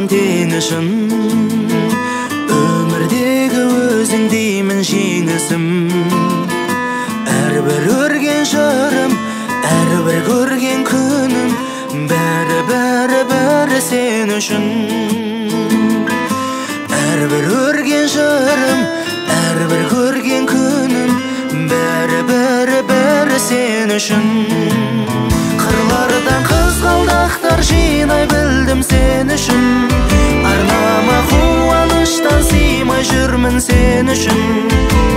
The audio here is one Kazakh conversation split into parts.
салған теңішін, өмірдегі өзің деймін жеңісім. Әрбір өрген жырым, әрбір көрген күнім, бәрі сен үшін. Әрбір өрген жырым, әрбір көрген күнім, бәрі сен үшін. Қырлардан қызғалдақтар жинай білдім сен үшін. Арнама қуаныштан сыймай жүрмін сен үшін.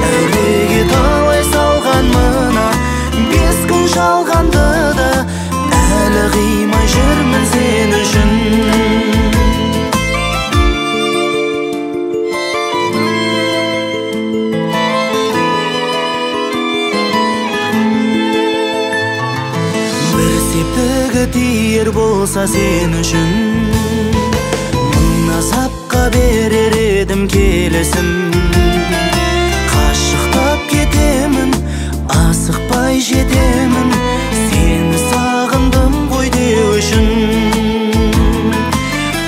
Әуреге талай салған мына 5 күн жалғанды да, әлі қимай жүрмін сен үшін. Тиер болса сен үшін, мың азапқа берер едім келісім. Қашықтап кетемін, асықпай жетемін, сені сағындым ғой деу үшін.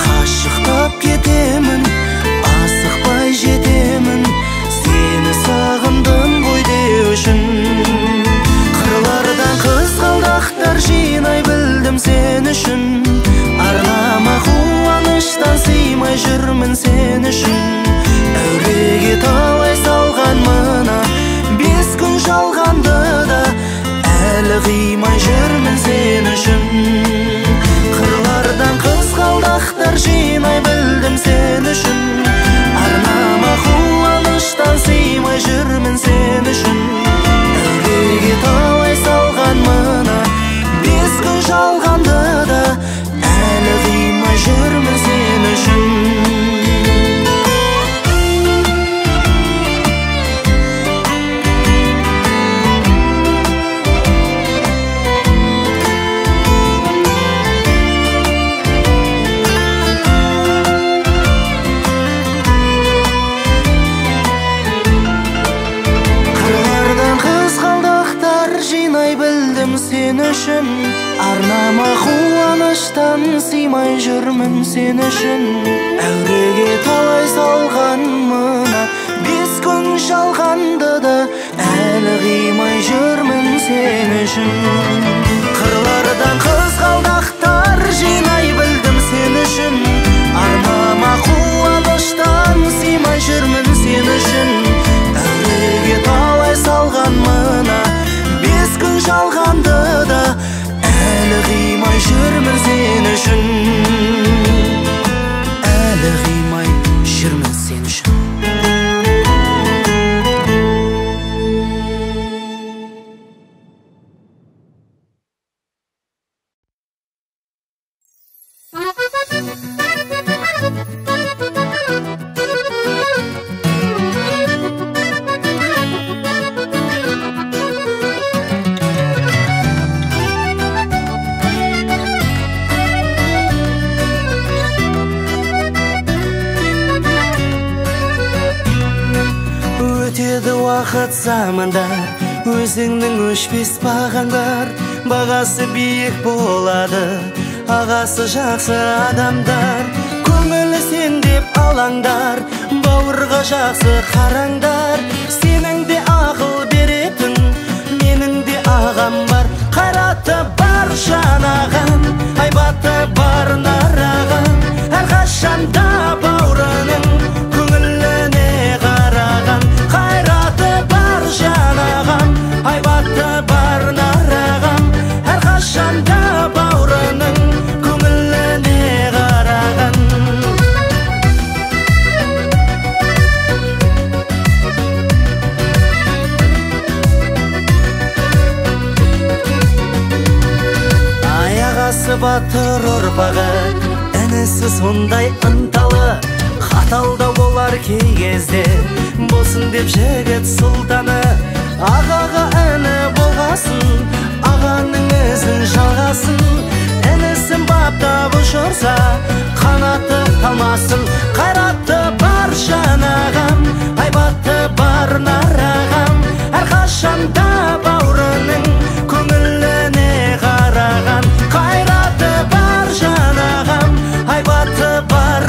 Қашықтап кетемін, асықпай жетемін, сені сағындым ғой деу үшін. Қырлардан қызғалдақтар жинай білдім сен үшін. Арнама қуаныштан сыймай жүрмін сен үшін. Әуреге талай салған мына 5 күн жалғанды да, әлі қимай жүрмін сен үшін. Қырлардан қызғалдақтар жинай білдім сен үшін. Арнама қуаныштан сыймай жүрмін сен үшін. Әуреге талай салған мына 5 күн жалғанды да, әлі қимай жүрмін сен үшін. Қырлардан қызғалдақтар жинай білдім сен үшін. Арнама қуаныштан сыймай жүрмін сен үшін. Әуреге талай салған мына 5 күн жалғанды да, әлі қимай жүрмін сен үшін. Қырлардан қызғалдақтар жинай білдім сен үшін. Арнама қуаныштан сыймай жүрмін сен үшін. Әуреге талай салған мына 5 күн жалғанды да, әлі қимай жүрмін сен үшін. Әлі қимай жүрмін сен үшін. Өтеді уақыт замандар, өзіңнің өшпес бағаңдар. Бағасы биік болады, ағасы жақсы адамдар. Көңілі сен деп алаңдар, бауырға жақсы қараңдар. Сенің де ақыл беретін, менің де ағам бар. Қайраты бар жанағым, айбаты бар нарағым. Әрқашанда бауырының көңіліне қараған. Қайраты бар жанағым, айбаты бар нарағым. Әрқашанда бауырының көңіліне қараған. Аяғасы батыр ұрпағы, інісі сондай ынталы. Қаталда болар кей кезде, болсын деп жігіт сұлтаны. Ағаға іні болғасын, ағаның ізін жалғасын. Інісін баптап ұшырса, қанаты талмасын. Қайраты бар жанағым, айбаты бар нарағым. Әрқашанда бауырының көңіліне қараған. Қайраты бар жанағым, айбаты бар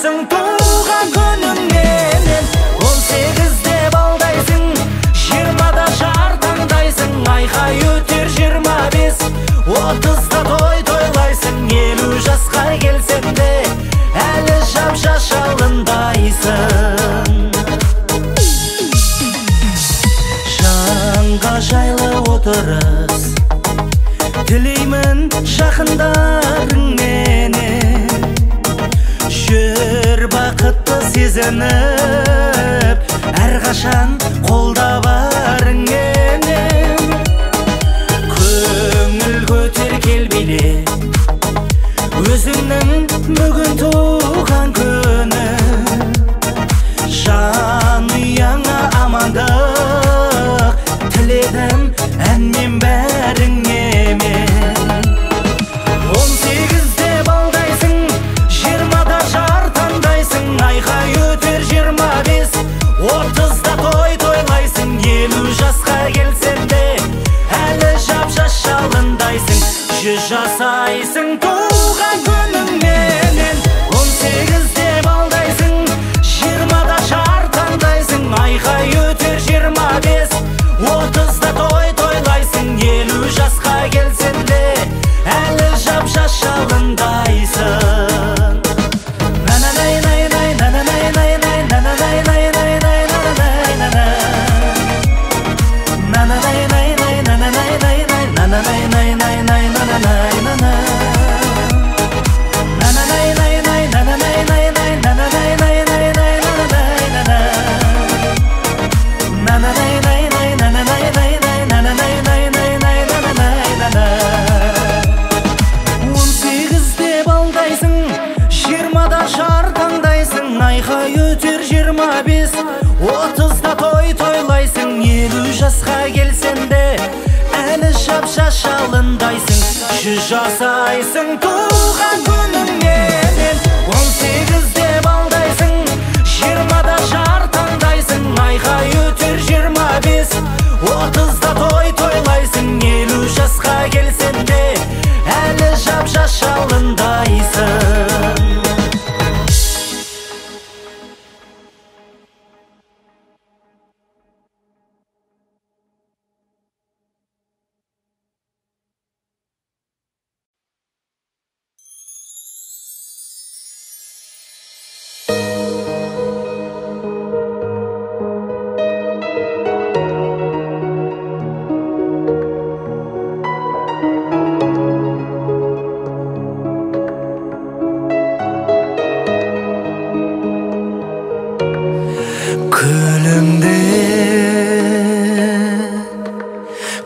жасайсың туған күніңменен. 18-де балдайсың, 20-да жар таңдайсың, айқай өтер 25, 30-да той тойлайсың. 50 жасқа келсең де әлі жап-жас жалындайсың. Жанға жайлы отырыс тілеймін жақындарыңменен. Жүр бақытты сезініп, әрқашан қолда барыңменен. Көңіл көтер кел биле, өзіңнің бүгін туған күні. Жанұяңа амандық тіледім әнмен бәріңе мен. 18-де балдайсың, 20-да жар таңдайсың, айқай өтер 25, 30-да той тойлайсың. 50 жасқа келсең де әлі жап-жас жалындайсың. 100 жасайсың туған күніңменен. 18-де балдайсың, 20-да жар таңдайсың, айқай өтер 25, 30-да той тойлайсың. 50 жасқа келсең де әлі жап-жас жалындайсың. Айқай өтер 25, 30-да той тойлайсың. 50 жасқа келсең де әлі жап-жас жалындайсың. 100 жасайсың туған күніңменен. 18-де балдайсың, 20-да жар таңдайсың, айқай өтер 25, 30-да той тойлайсың. 50 жасқа келсең де әлі жап-жас жалындайсың.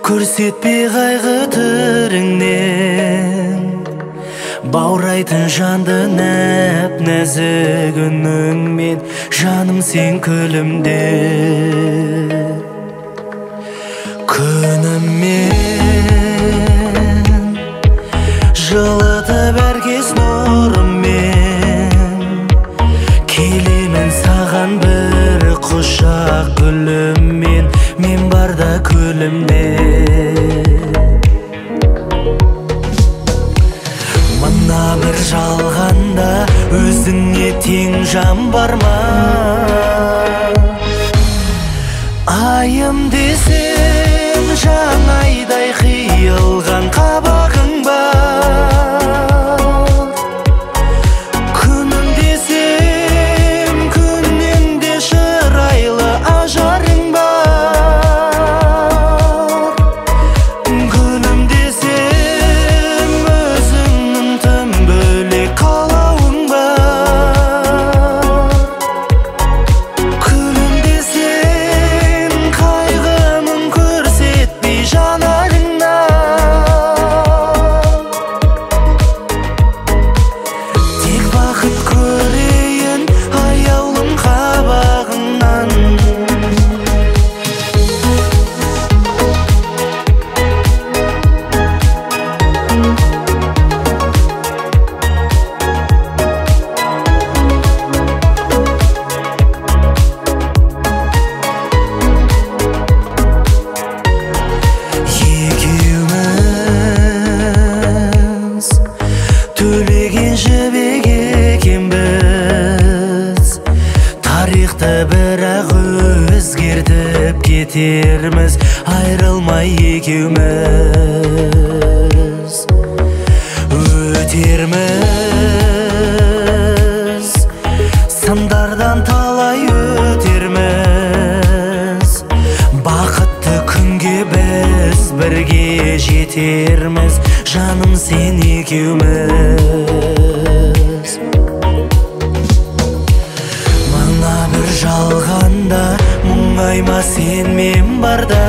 Көрсетпей қайғы түріңнен, баурайтын жанды нәп-нәзік үніңмен. Жаным сен күлімде, күніммен жылытып әркез нұрыммен. Келемін саған бір құшақ гүліммен, мен барда күлімде. Мына бір жалғанда өзіңе тең жан бар ма? Айым десем жаңайдай қиылған қабағың бар. Күнім десем күннен де шырайлы ажарың бар. Гүлім десем өзіңнің тым бөлек қалауың бар. Күлім десем қайғымның бірақ өзгертіп кетерміз айрылмай екеуміз өтерміз сындардан талай өтерміз бақытты күнге біз бірге жетерміз жаным сен екеуміз мына бір жалғанда мұңайма сен мен барда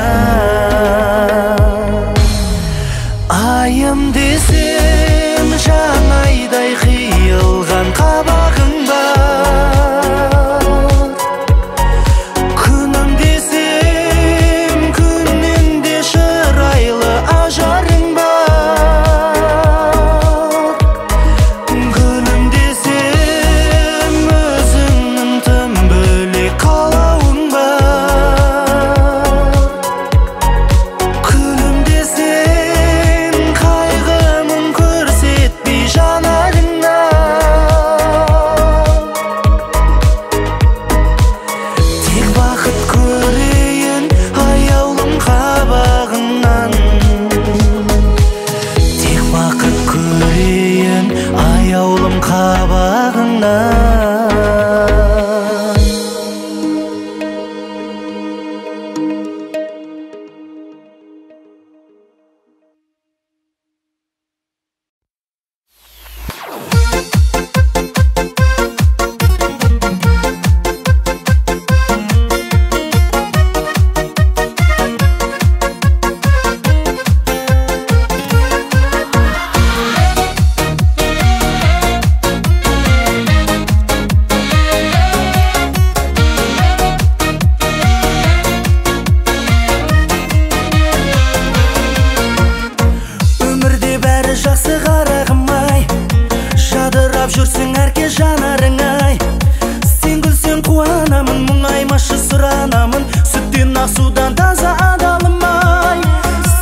айым десем жаңайдай қиылған қабағың бар күнім десем күннен де шырайлы ажарың бар гүлім десем өзіңнің тым бөлек қалауың бар күлім десең қайғымын көрсетпей жанарыңа тек бақыт көрейін аяулым қабағыңнан тек бақыт көрейін аяулым қабағыңнан өмірде бәрі жақсы қарағым ай жадырап жүрсің әрке жанарың ай сен күлсең қуанамын мұңаймашы сұранамын сүттен ақ судан таза адалым ай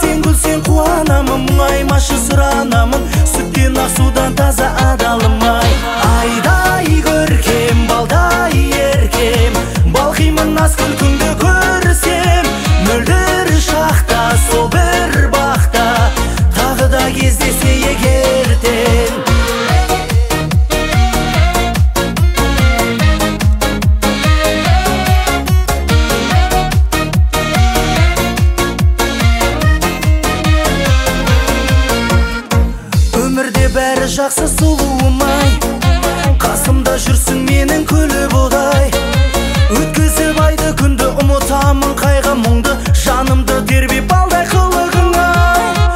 сен күлсең қуанамын мұңаймашы сұранамын сүттен ақ судан таза адалым ай айдай көркем балдай еркем балқимын аз күлкіңді көрсем мөлдір шақта сол бір бақта тағы да кездесе егертен өмірде бәрі жақсы сұлуым ай қасымда жүрсің менің күліп одай өткізіп айды күнді ұмытамын қайғы мұңды жанымды тербеп балдай қылығың ай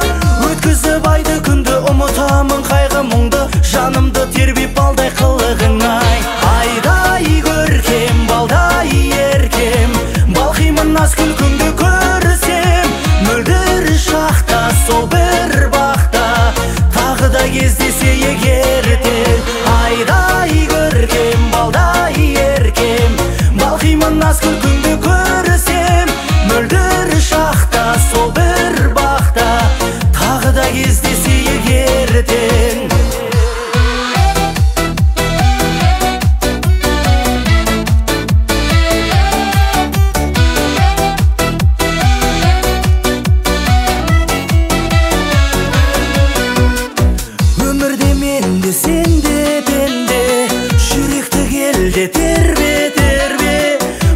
өткізіп айды күнді ұмытамын қайғы мұңды жанымды тербеп балдай қылығың ай айдай көркем балдай еркем балқимын аз күлкіңді көрсем мөлдір шақта сол бір бақта тағы да кездесе егертен айдай көркем балдай еркем балқимын аз күлкіңді көрсем мөлдір шақта сол бір бақта тағы да кездесе егертен өмірде мен де сен де пенде жүректі келде тербе тербе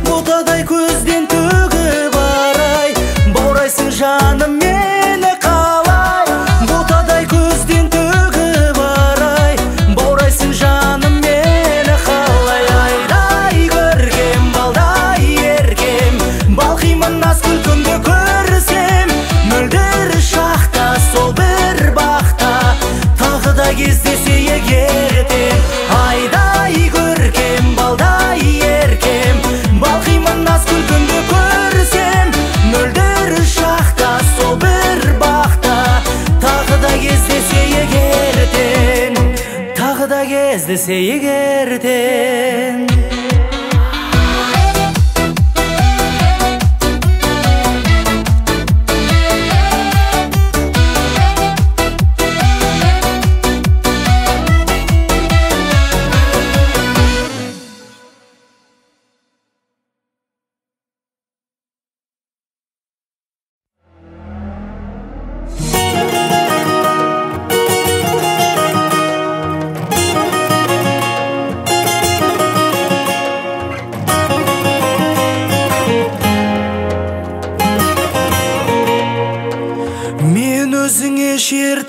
ботадай көзден төгіп арай баурайсың жаным мені қалай ботадай көзден төгіп арай баурайсың жаным мені қалай айдай көркем балдай еркем балқимын аз күлкіңді көрсем мөлдір шақта сол бір бақта тағы да кездесе егертен айдай көркем балдай еркем балқимын аз күлкіңді көрсем мөлдір шақта сол бір бақта тағы да кездесе егертен тағы да кездесе егертен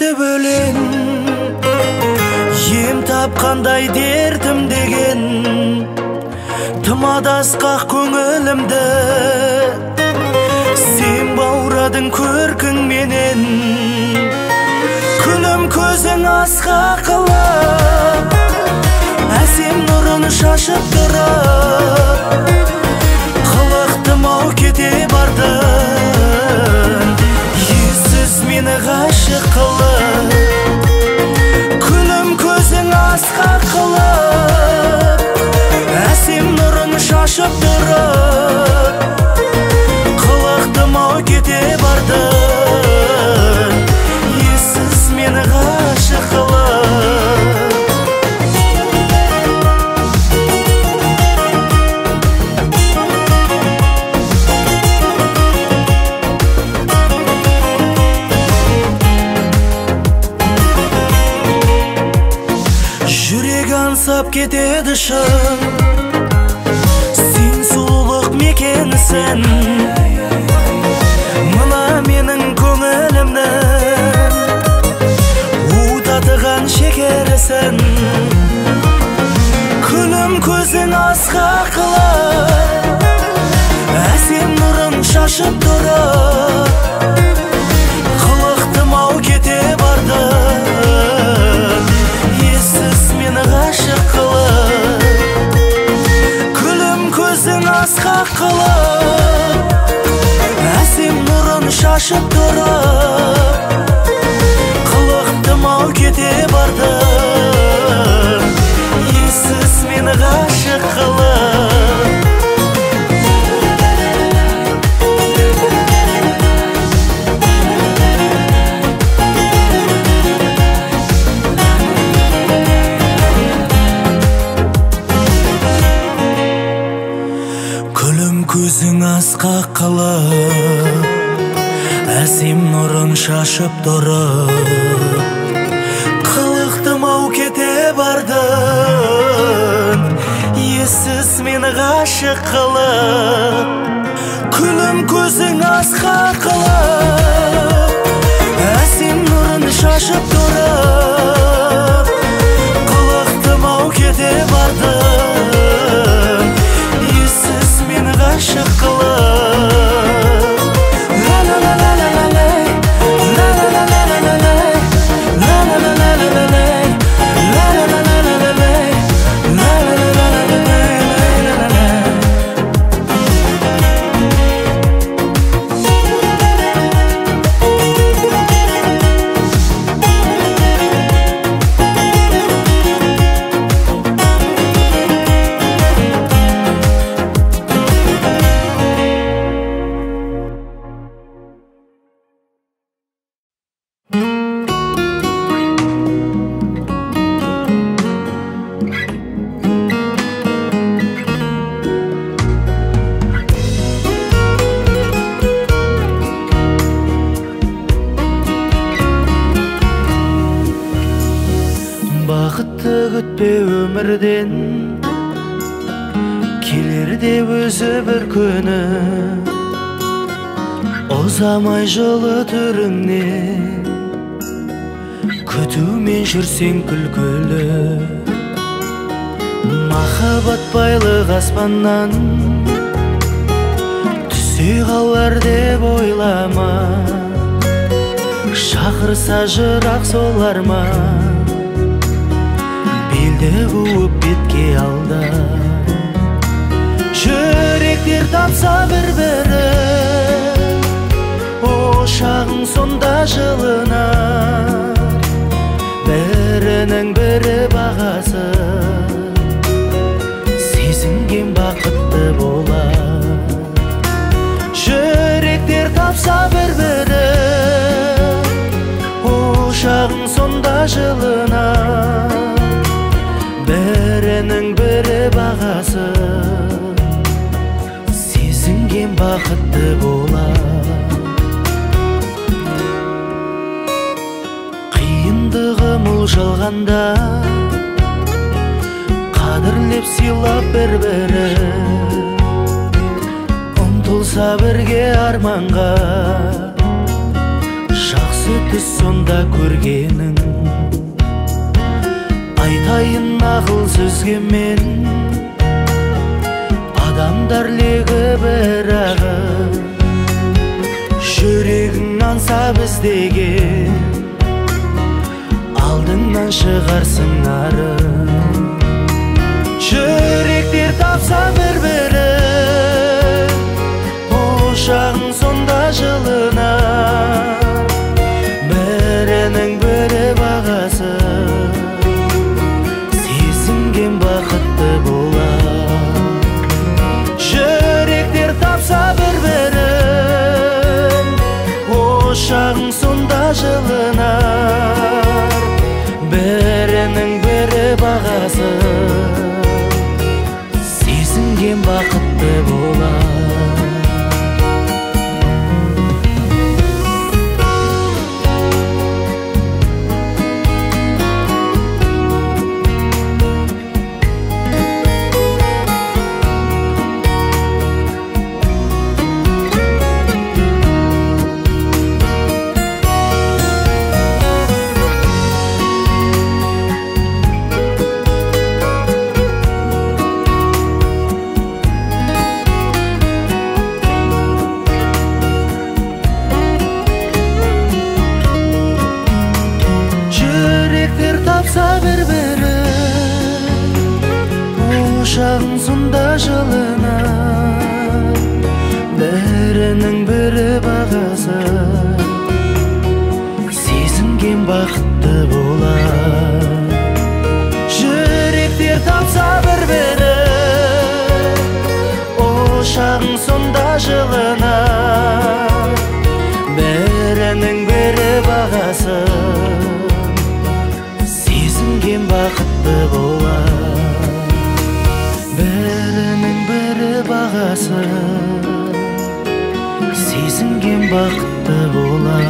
кетіп өлең, ем тапқандай дертім деген, тым адасқақ көңілімді сен баурадың көркіңменен. Күлім көзің асқақ қылып, әсем нұрын шашып тұрып, қылықтым-ау кете бардың, ессіз мені ғашық қылып. Күлім көзің асқақ қылып, әсем нұрын шашып тұрып, қылықтым-ау кете бардың, ессіз мені ғашық қылып. Аңсап кетеді шын, сен сұлулық мекенісің, мына менің көңілімнің у татыған шекерісің. Күлім көзің асқақ қылып, әсем нұрын шашып тұрып, қылықтым-ау кете бардың, ессіз мені ғашық қылып. Күлім көзің асқақ қылып, әсем нұрын шашып тұрып, қылықтым-ау кете бардың, ессіз мені ғашық қылып. Көзің асқақ қылып, әсем нұрын шашып тұрып, қылықтым-ау кете бардың, ессіз мені ғашық қылып. Күлім көзің асқақ қылып, әсем нұрын шашып тұрып, қылықтым-ау кете бардың, ессіз мені ғашық қылып. Өмірден келерде өзі бір күні, ұзамай жылы түріңнен күтумен жүрсең күлкілі. Махаббат байлық аспаннан түсе қалар деп ойлама, шақырса жырақ солар ма, белді буып бетке алда. Жүректер тапса бір-бірі, ошағың сонда жылынар, бірінің бірі бағасы, сезінген бақытты болар. Жүректер тапса бір-бірі, ошағың сонда жылынар, бірінің бірі бағасы, сезінген бақытты болар. Қиындығы мұл жалғанда, қадірлеп сыйлап бір-бірі, ұмтылса бірге арманға, жақсы бақытты сонда көргенің. Айтайын ақыл сөзге мен, адамдар легі бірағы, жүрегің аңсап іздеген, алдыңнан шығарсың ары. Жүректер тапса бір-бірі, ошағың сонда жылынар, бірінің бірі бағасы, сезінген бақытты болар. Жүректер тапса бір-бірін, ошағың сонда жылынар, бірінің бірі бағасы, сезінген бақытты болар. Ошағың сонда жылынар, бірінің бірі бағасы, сезінген бақытты болар. Жүректер тапса бір-бірі, ошағың сонда жылынар, бірінің бірі бағасы, сезінген бақытты болар. Бірінің бірі бағасы, сезінген бақытты болар.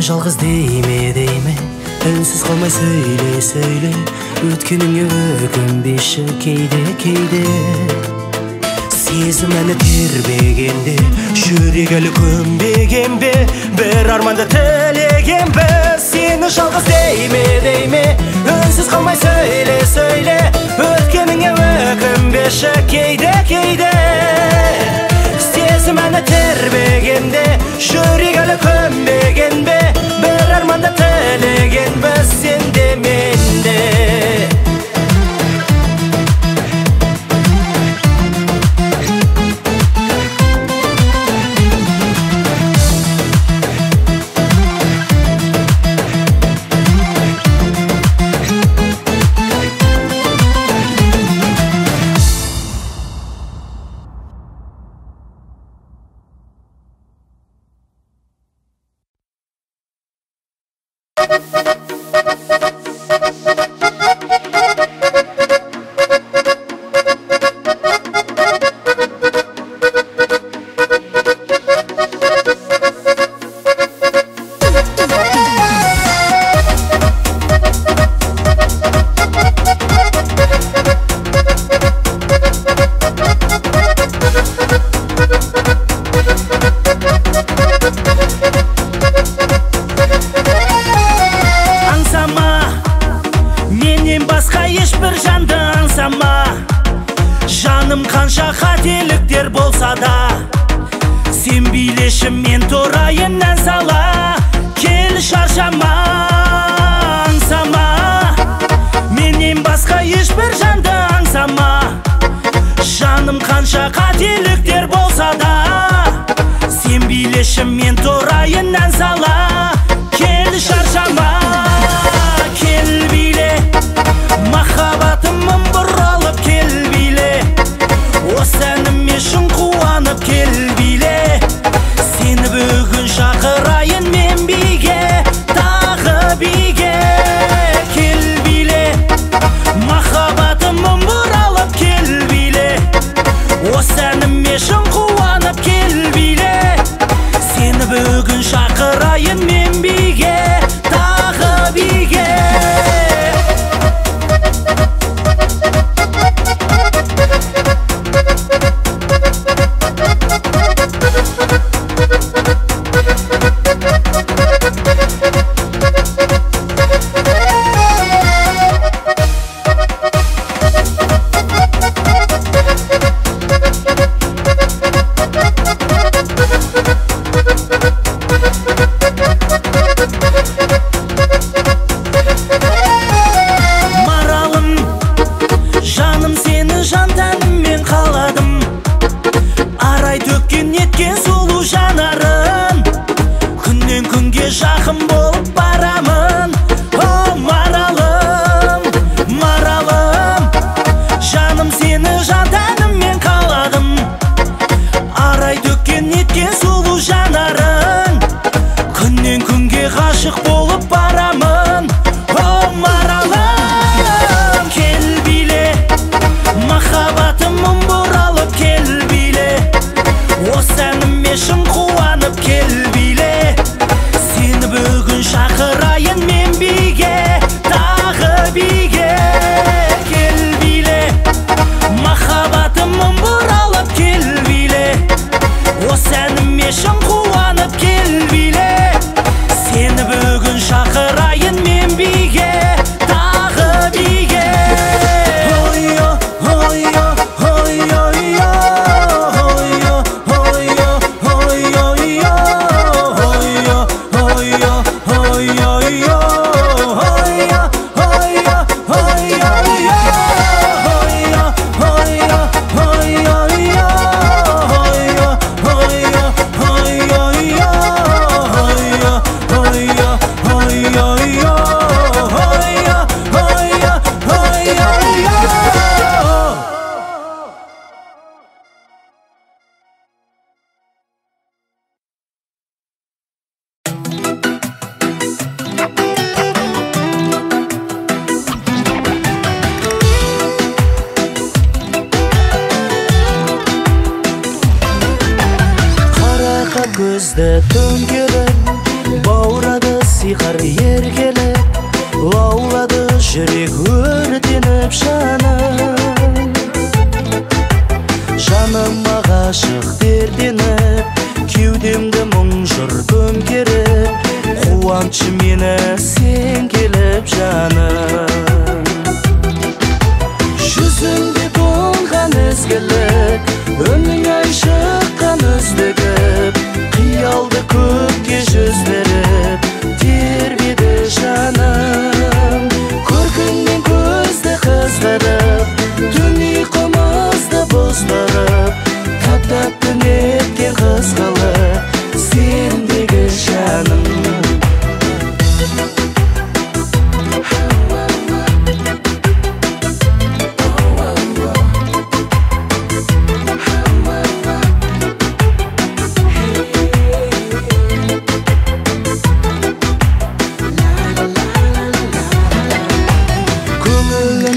жалғыз дейме үнсіз қалмай сөйле өткеніңе өкінбеші кейде Сезіміні тербегенде жүрек әлі көнбеген бе, бір арманды тілеген бе. Сені жалғыз дейме, үнсіз қалмай сөйле, өткеніңе өкінбеші кейде. Сезіміні тербегенде жүрек әлі көнбеген бе, бір арманды тілеген бе, сен де мен де. Жаным қанша қателіктер болса да, сен билеші мен тұрайын ән сала. Кел шаршама, аңсама, менен басқа ешбір жанды аңсама. Жаным қанша қателіктер болса да, сен билеші мен тұрайын ән сала. Кел шаршама, кел биле, махаббатымын бұралып кел биле. Осы әніме шын қуанып кел биле. Сені бүгін шақырайын мен биге, тағы биге. Кел биле, махаббатымын бұралып кел биле. Осы әніме шын қуанып кел биле. Сені бүгін шақырайын мен биге, тағы биге. Жақын болып барамын, о маралым, маралым. Жаным сені жан тәніммен қаладым, арай төккен неткен сұлу жанарың. Күннен күнге ғашық болып барамын, о маралым. Кел биле, махаббатымын бұралып кел биле. Осы әніме шын қуанып кел биле. Сені бүгін шақырайын мен биге, тағы биге. Кел биле, махаббатымын бұралып кел биле. Осы әніме шын қуанып кел биле. Сені бүгін шақырайын мен биге, тағы биге. Ойо, ойо, ойо, ойо, ойо, ойо, ойо, көзді төңкеріп, баурады сиқыр еркелеп, лаулады жүрек өртеніп жаным. Жаныма ezgilik Önüne ay şıqqan üzdігіп Қиялды көкке жүздіріп Тербеді жаным Көркіңнен көзді қыздырып Түн ұйқымызды боздырып Тап-тапты неткен қызғылық Сендегі жаным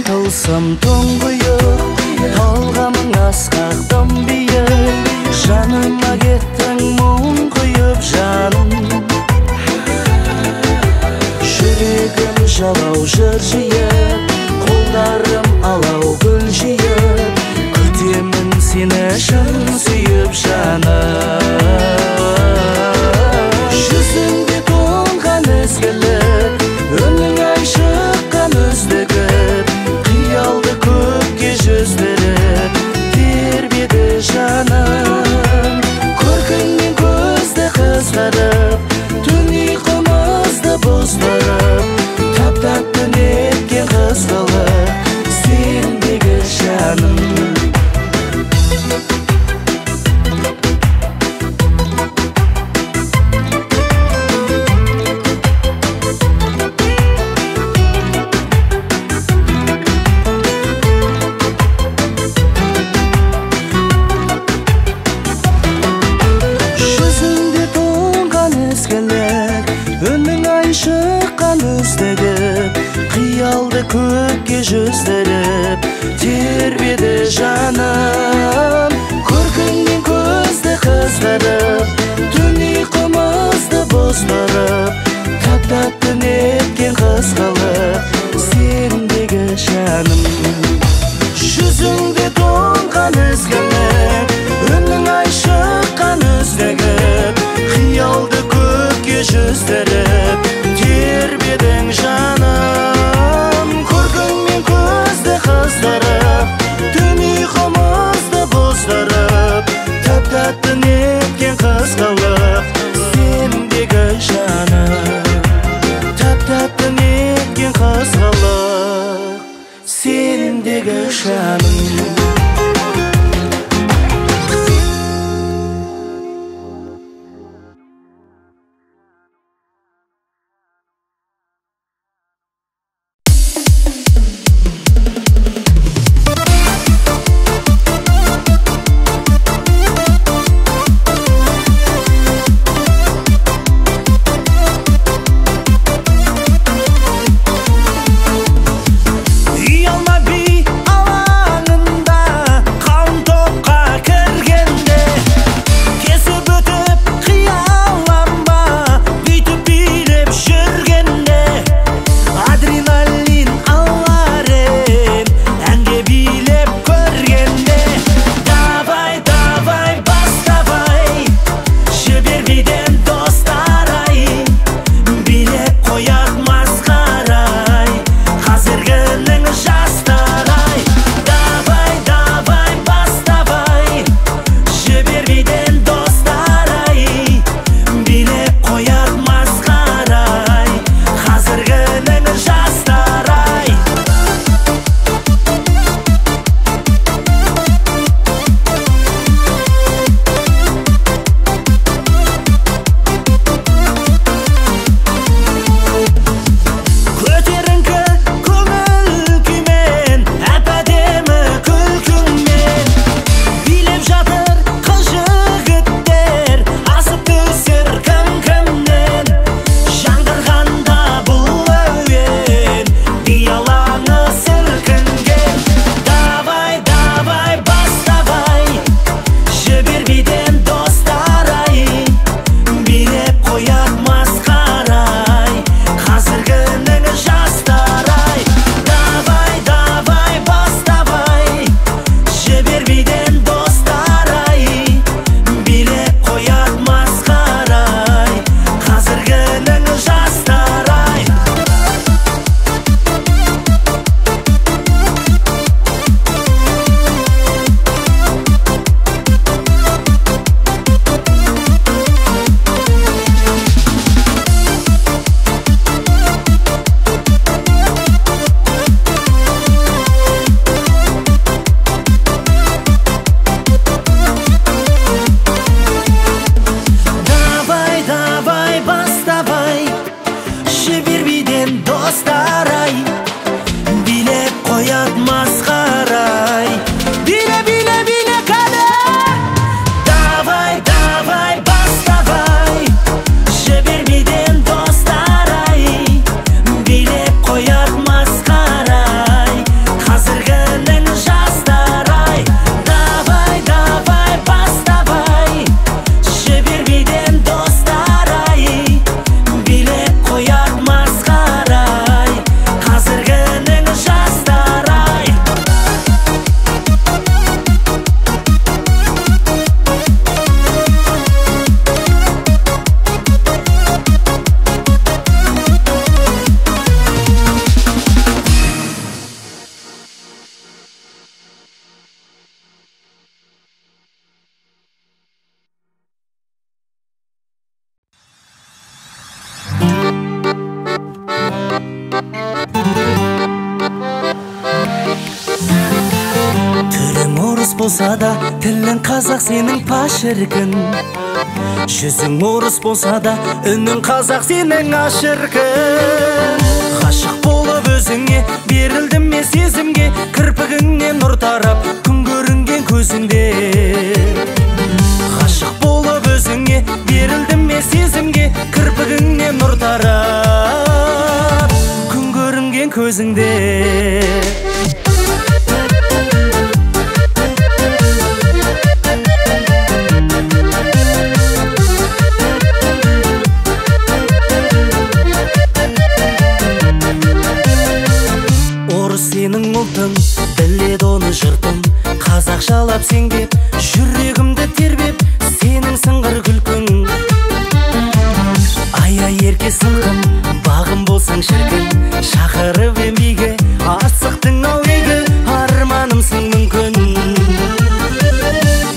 Тылсым тұңғиық талғамың асқақтым биік жаныма кеттің мұң құйып жаным жүрегім жалау жыр жиып қолдарым алау гүл жиып күтемін сені шын сүйіп жаным жүзіңде тоңған ізгілік үнің ай шыққан үздігіп Қиялды көкке жүздіріп тербеді жаным Көркіңнен көзді қыздырып түн ұйқымызды боздырып Тап-тапты неткен қызғылық сендегі жаным шыққан үздігіп Қиялды көкке жүздіріп тербеді жаным Көркіңнен көзді қыздырып түн ұйқымызды боздырып Тап-тапты неткен қызғылық сендегі жаным жүзіңде тоңған ізгілік үнің ай шыққан үздігіп Қиялды көкке жүздіріп тербедің жаным Көркіңмен көзді қыздырып түн ұйқымызды боздырып Тап-тапты неткен қызғылық сендегі жаным Тап-тапты неткен қызғылық сендегі жаным Үй алма би алаңында орыс болса да тілің қазақ сенің па шіркін. Жүзің орыс болса да үнің қазақ сенің ашыркын. Ғашық болып өзіңе берілдім мен сезімге, кірпігіңнен нұр тарап күн көрінген көзіңде. Ғашық болып өзіңе берілдім мен сезімге, кірпігіңнен нұр тарап күн көрінген көзіңде. Сенің ұлтың, біледі оны жұртым, қазақшалап сеңдеп, жүрегімді тербеп, сенің сыңғыр күлкің. Ай-ай ерке сылқым, бағым болсаң шіркін, шақырып ембейге, асықтың ауеге, арманымсың мүмкін.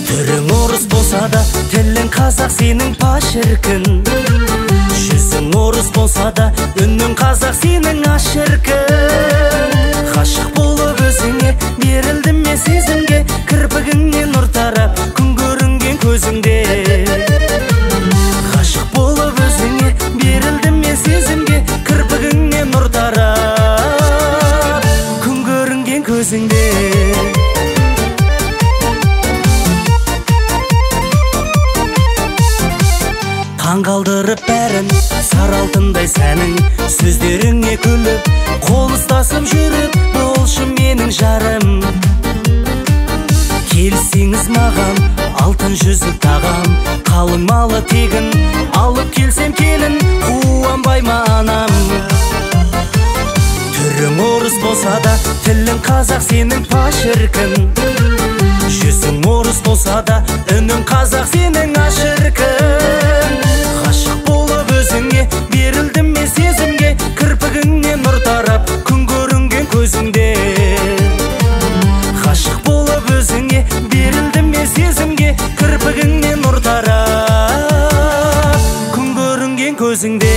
Түрің орыс болса да, тілің қазақ сенің па шіркін. Жүзің орыс болса да, үнің қазақ сенің ашыркын. Ғашық болып өзіңе берілдім мен сезімге, кірпігіңнен нұр тарап күн көрінген көзіңде. Ғашық болып өзіңе берілдім мен сезімге, кірпігіңнен нұр тарап күн көрінген көзіңде. Таңғалдырып бәрін сары алтындай сәнің, сөздеріңе күліп қол ұстасып жүріп, болшы менің жарым. Келсеңіз маған алтын жүзік тағам, қалың малы тегін алып келсем келін, қуанбай ма анам. Түрің орыс болса да тілің қазақ сенің па шіркін. Жүзің орыс болса да үнің қазақ сенің ашыркын. Ғашық болып өзіңе берілдім мен сезімге, кірпігіңнен нұр тарап күн көрінген көзіңде. Ғашық болып өзіңе берілдім мен сезімге, кірпігіңнен нұр тарап күн көрінген көзіңде.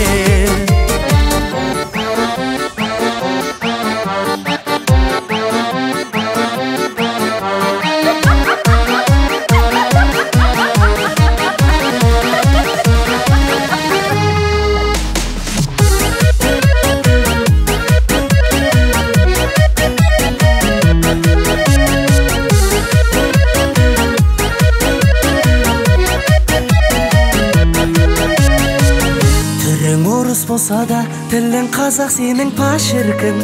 Болса да тілің қазақ сенің па шіркін.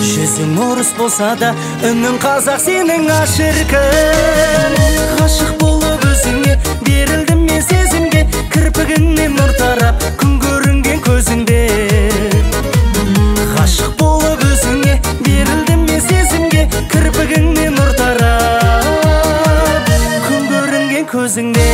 Жүзің орыс болса да үнің қазақ сенің ашыркын. Ғашық болып өзіңе берілдім мен сезімге, кірпігіңнен нұр тарап күн көрінген көзіңде. Ғашық болып өзіңе берілдім мен сезімге, кірпігіңнен нұр тарап күн көрінген көзіңде.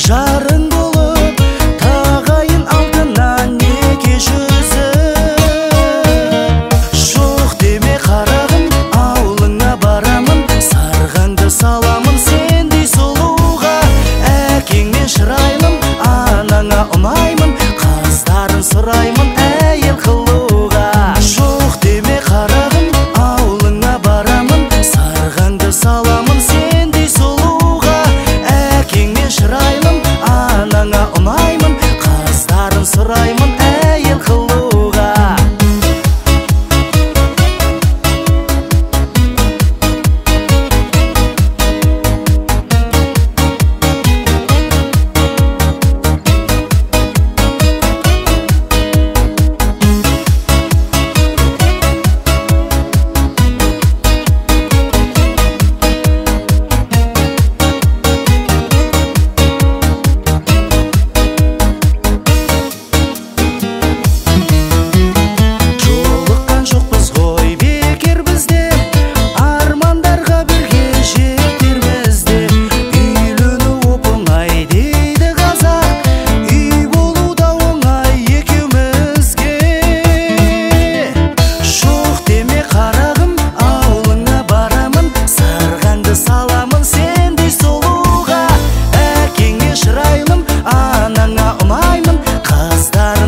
жарың болып, тағайын алдынан неге жүзі. сұраймын әйел қылуға. Жоқ деме қарағым, ауылыңа барамын, сарғаңды саламын сендей сұлуға. Әкеңмен шырайлым, анаңа ұнаймын, қыздарын сұраймын әйел қылуға.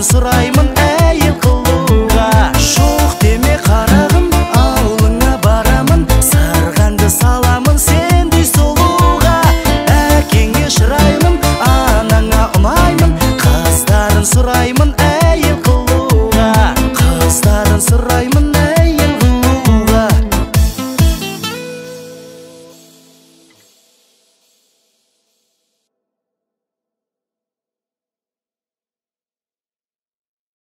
Сұраймын әйел қылуға. Жоқ деме қарағым, ауылыңа барамын, сарғаңды саламын сендей сұлуға. Әкеңе шырайлым, анаңа ұнаймын, қыздарын сұраймын әйел қылуға. Қыздарын сұраймын